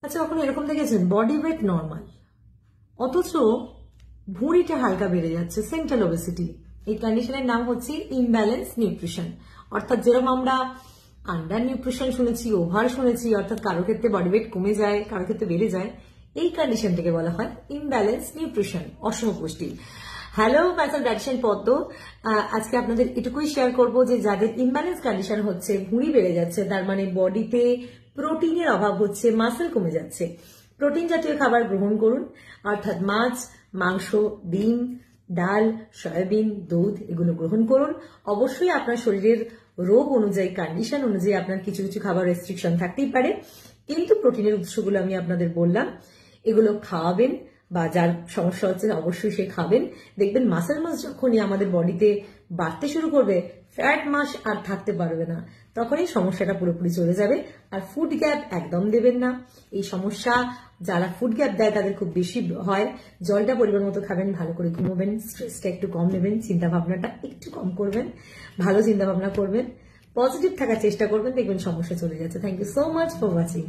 আচ্ছা, কখনো এরকম দেখেছেন বডি ওয়েট নর্মাল অথচ ভুঁড়িটা হালকা বেড়ে যাচ্ছে, সেন্ট্রাল ওবেসিটি। এই কন্ডিশনের নাম হচ্ছে ইমব্যালেন্স নিউট্রিশন। অর্থাৎ যেরকম আমরা আন্ডার নিউট্রিশন শুনেছি, ওভার শুনেছি, অর্থাৎ কারো ক্ষেত্রে বডি ওয়েট কমে যায়, কারো ক্ষেত্রে বেড়ে যায়, এই কন্ডিশনটাকে বলা হয় ইমব্যালেন্স নিউট্রিশন, অসম পুষ্টি। হ্যালো, পার্সোনাল ডায়েটিশিয়ান পদ্ম। আজকে আপনাদের এটুকুই শেয়ার করবো যে যাদের ইমব্যালেন্স কন্ডিশন হচ্ছে, ভুঁড়ি বেড়ে যাচ্ছে, তার মানে বডিতে প্রোটিনের অভাব হচ্ছে, মাসেল কমে যাচ্ছে, প্রোটিন জাতীয় খাবার গ্রহণ করুন। অর্থাৎ মাছ, মাংস, ডিম, ডাল, সয়াবিন, দুধ এগুলো গ্রহণ করুন। অবশ্যই আপনার শরীরের রোগ অনুযায়ী, কন্ডিশন অনুযায়ী আপনার কিছু কিছু খাবার রেস্ট্রিকশন থাকতেই পারে, কিন্তু প্রোটিনের উৎসগুলো আমি আপনাদের বললাম, এগুলো খাওয়াবেন। বা যার সমস্যা হচ্ছে অবশ্যই সে খাবেন। দেখবেন মাসেল মাস যখনই আমাদের বডিতে বাড়তে শুরু করবে, ফ্যাট মাস আর থাকতে পারবে না, তখনই সমস্যাটা পুরোপুরি চলে যাবে। আর ফুড গ্যাপ একদম দেবেন না। এই সমস্যা যারা ফুড গ্যাপ দেয় তাদের খুব বেশি হয়। জলটা পরিমাণ মতো খাবেন, ভালো করে ঘুমোবেন, স্ট্রেসটা একটু কম নেবেন, চিন্তা ভাবনাটা একটু কম করবেন, ভালো চিন্তা ভাবনা করবেন, পজিটিভ থাকার চেষ্টা করবেন, দেখবেন সমস্যা চলে যাচ্ছে। Thank you so much for watching.